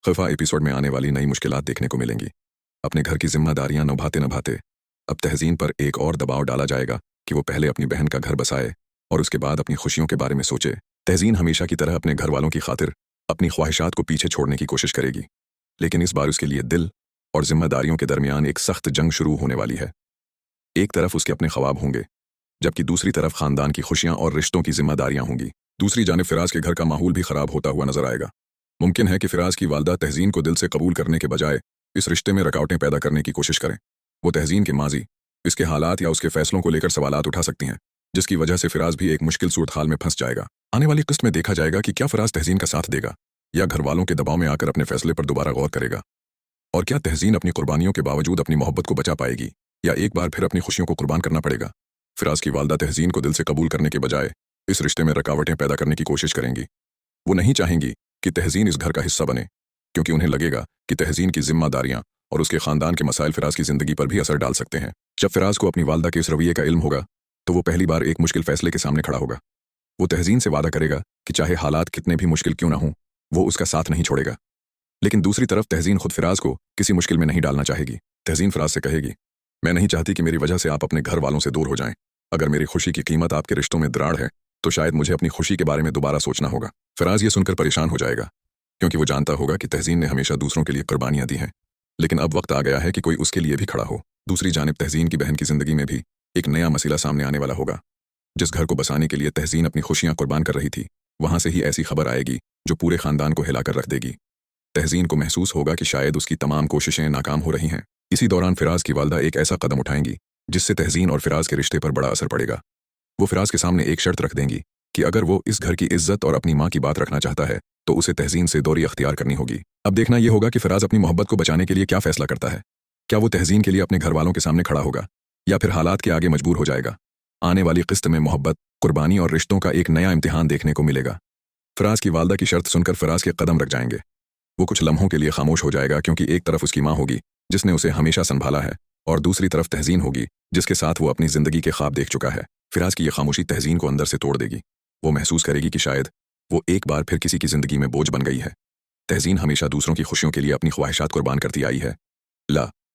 खफा एपिसोड में आने वाली नई मुश्किलात देखने को मिलेंगी। अपने घर की जिम्मेदारियां निभाते निभाते अब तहजीन पर एक और दबाव डाला जाएगा कि वो पहले अपनी बहन का घर बसाए और उसके बाद अपनी खुशियों के बारे में सोचे। तहजीन हमेशा की तरह अपने घर वालों की खातिर अपनी ख्वाहिशात को पीछे छोड़ने की कोशिश करेगी, लेकिन इस बार उसके लिए दिल और जिम्मेदारियों के दरमियान एक सख्त जंग शुरू होने वाली है। एक तरफ उसके अपने ख्वाब होंगे, जबकि दूसरी तरफ खानदान की खुशियां और रिश्तों की जिम्मेदारियां होंगी। दूसरी जानिब फिराज के घर का माहौल भी खराब होता हुआ नजर आएगा। मुमकिन है कि फिराज की वालदा तहजीन को दिल से कबूल करने के बजाय इस रिश्ते में रुकावटें पैदा करने की कोशिश करें। वो तहजीन के माजी, इसके हालात या उसके फैसलों को लेकर सवालात उठा सकती हैं, जिसकी वजह से फिराज भी एक मुश्किल सूरत हाल में फंस जाएगा। आने वाली किस्त में देखा जाएगा कि क्या फिराज तहजीन का साथ देगा या घर वालों के दबाव में आकर अपने फैसले पर दोबारा गौर करेगा, और क्या तहजीन अपनी कुर्बानियों के बावजूद अपनी मोहब्बत को बचा पाएगी या एक बार फिर अपनी खुशियों को कुर्बान करना पड़ेगा। फिराज की वालदा तहजीन को दिल से कबूल करने के बजाय इस रिश्ते में रुकावटें पैदा करने की कोशिश करेंगी। वो नहीं चाहेंगी कि तहजीन इस घर का हिस्सा बने, क्योंकि उन्हें लगेगा कि तहजीन की जिम्मेदारियां और उसके खानदान के मसाइल फिराज की जिंदगी पर भी असर डाल सकते हैं। जब फिराज को अपनी वालदा के इस रवैये का इल्म होगा तो वो पहली बार एक मुश्किल फैसले के सामने खड़ा होगा। वो तहजीन से वादा करेगा कि चाहे हालात कितने भी मुश्किल क्यों ना हों, वो उसका साथ नहीं छोड़ेगा। लेकिन दूसरी तरफ तहजीन खुद फिराज को किसी मुश्किल में नहीं डालना चाहेगी। तहजीन फिराज से कहेगी, मैं नहीं चाहती कि मेरी वजह से आप अपने घर वालों से दूर हो जाएं। अगर मेरी खुशी की कीमत आपके रिश्तों में दरार है तो शायद मुझे अपनी खुशी के बारे में दोबारा सोचना होगा। फिराज ये सुनकर परेशान हो जाएगा, क्योंकि वो जानता होगा कि तहजीन ने हमेशा दूसरों के लिए कुर्बानियां दी हैं, लेकिन अब वक्त आ गया है कि कोई उसके लिए भी खड़ा हो। दूसरी जानिब तहजीन की बहन की जिंदगी में भी एक नया मसला सामने आने वाला होगा। जिस घर को बसाने के लिए तहजीन अपनी खुशियां कुर्बान कर रही थी, वहां से ही ऐसी खबर आएगी जो पूरे खानदान को हिलाकर रख देगी। तहजीन को महसूस होगा कि शायद उसकी तमाम कोशिशें नाकाम हो रही हैं। इसी दौरान फिराज की वालदा एक ऐसा कदम उठाएंगी जिससे तहजीन और फिराज के रिश्ते पर बड़ा असर पड़ेगा। वो फिराज के सामने एक शर्त रख देंगी कि अगर वो इस घर की इज्जत और अपनी माँ की बात रखना चाहता है तो उसे तहजीन से दूरी अख्तियार करनी होगी। अब देखना यह होगा कि फिराज अपनी मोहब्बत को बचाने के लिए क्या फैसला करता है। क्या वो तहजीन के लिए अपने घर वालों के सामने खड़ा होगा या फिर हालात के आगे मजबूर हो जाएगा। आने वाली किस्त में मोहब्बत, कुर्बानी और रिश्तों का एक नया इम्तिहान देखने को मिलेगा। फिराज की वालदा की शर्त सुनकर फिराज के कदम रख जाएंगे। वो कुछ लम्हों के लिए खामोश हो जाएगा, क्योंकि एक तरफ उसकी माँ होगी जिसने उसे हमेशा संभाला है, और दूसरी तरफ तहजीन होगी जिसके साथ वो अपनी जिंदगी के ख्वाब देख चुका है। फिराज की यह खामोशी तहजीन को अंदर से तोड़ देगी। वो महसूस करेगी कि शायद वो एक बार फिर किसी की जिंदगी में बोझ बन गई है। तहजीन हमेशा दूसरों की खुशियों के लिए अपनी ख्वाहिशात कुर्बान करती आई है,